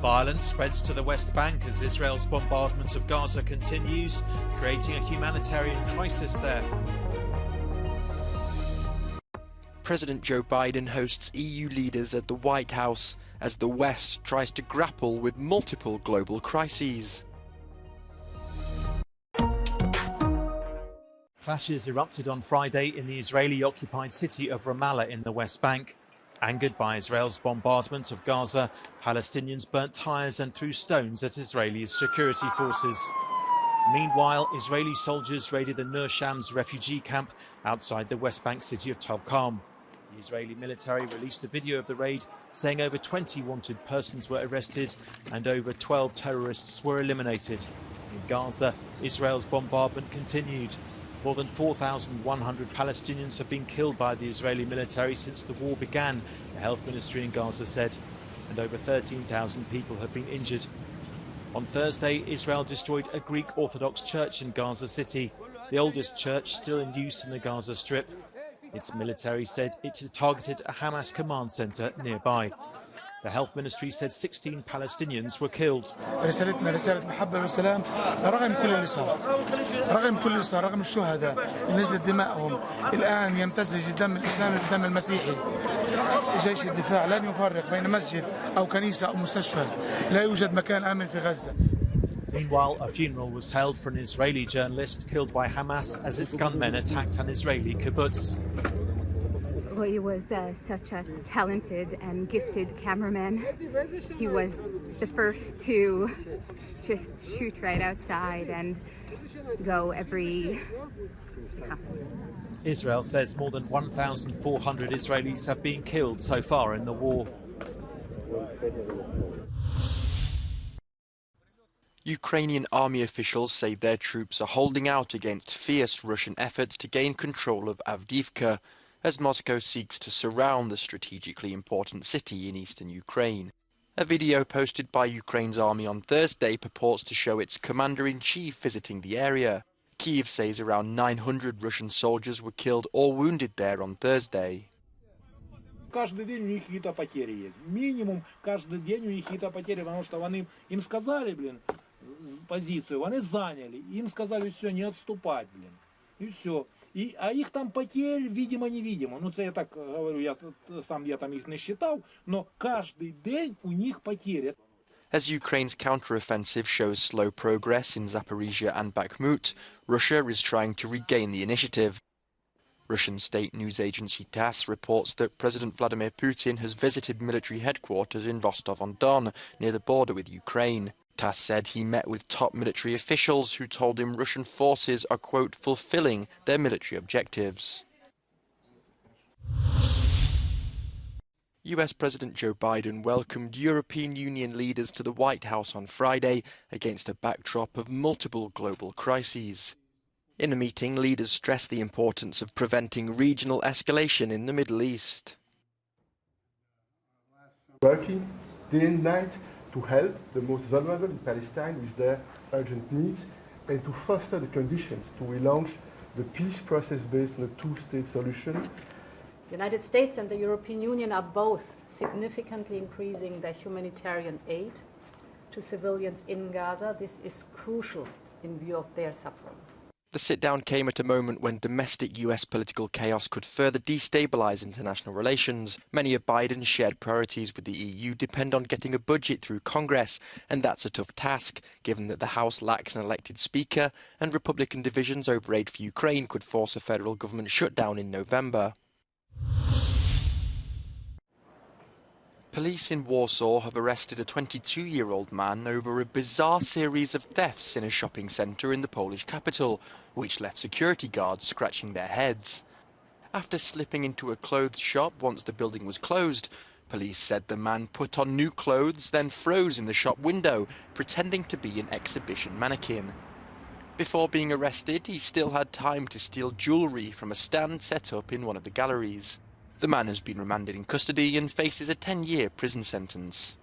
Violence spreads to the West Bank as Israel's bombardment of Gaza continues, creating a humanitarian crisis there. President Joe Biden hosts EU leaders at the White House as the West tries to grapple with multiple global crises. Clashes erupted on Friday in the Israeli-occupied city of Ramallah in the West Bank. Angered by Israel's bombardment of Gaza, Palestinians burnt tyres and threw stones at Israeli security forces. Meanwhile, Israeli soldiers raided the Nur Shams refugee camp outside the West Bank city of Tulkarm. The Israeli military released a video of the raid, saying over 20 wanted persons were arrested and over 12 terrorists were eliminated. In Gaza, Israel's bombardment continued. More than 4,100 Palestinians have been killed by the Israeli military since the war began, the health ministry in Gaza said, and over 13,000 people have been injured. On Thursday, Israel destroyed a Greek Orthodox church in Gaza City, the oldest church still in use in the Gaza Strip. Its military said it had targeted a Hamas command center nearby. The health ministry said 16 Palestinians were killed. رسالتنا رسالة محبة والسلام رغم كل اللي صار، رغم الشهداء اللي نزلت دمائهم الآن يمتزج الدم الإسلامي بالدم المسيحي. جيش الدفاع لن يفرق بين مسجد أو كنيسة أو مستشفى. لا يوجد مكان آمن في غزة. Meanwhile, a funeral was held for an Israeli journalist killed by Hamas as its gunmen attacked an Israeli kibbutz. Well, he was such a talented and gifted cameraman. He was the first to just shoot right outside and go every... Israel says more than 1,400 Israelis have been killed so far in the war. Ukrainian army officials say their troops are holding out against fierce Russian efforts to gain control of Avdiivka, as Moscow seeks to surround the strategically important city in eastern Ukraine. A video posted by Ukraine's army on Thursday purports to show its commander-in-chief visiting the area. Kyiv says around 900 Russian soldiers were killed or wounded there on Thursday. Каждый день у них какие-то потери есть. Минимум каждый день у них какие-то потери, потому что им сказали, позицию, вони заняли. Им сказали, все, не отступать, И все. А их там потерь, видимо-невидимо. Ну, це я так говорю, я там їх не считав, но каждый день у них потери. As Ukraine's counteroffensive shows slow progress in Zaporizhia and Bakhmut, Russia is trying to regain the initiative. Russian state news agency TASS reports that President Vladimir Putin has visited military headquarters in Rostov-on-Don, near the border with Ukraine. TASS said he met with top military officials who told him Russian forces are, quote, fulfilling their military objectives. US President Joe Biden welcomed European Union leaders to the White House on Friday against a backdrop of multiple global crises. In a meeting, leaders stressed the importance of preventing regional escalation in the Middle East. Working day and night to help the most vulnerable in Palestine with their urgent needs and to foster the conditions to relaunch the peace process based on a two-state solution. The United States and the European Union are both significantly increasing their humanitarian aid to civilians in Gaza. This is crucial in view of their suffering. The sit-down came at a moment when domestic US political chaos could further destabilise international relations. Many of Biden's shared priorities with the EU depend on getting a budget through Congress, and that's a tough task, given that the House lacks an elected speaker, and Republican divisions over aid for Ukraine could force a federal government shutdown in November. Police in Warsaw have arrested a 22-year-old man over a bizarre series of thefts in a shopping centre in the Polish capital, which left security guards scratching their heads. After slipping into a clothes shop once the building was closed, police said the man put on new clothes, then froze in the shop window, pretending to be an exhibition mannequin. Before being arrested, he still had time to steal jewellery from a stand set up in one of the galleries. The man has been remanded in custody and faces a 10-year prison sentence.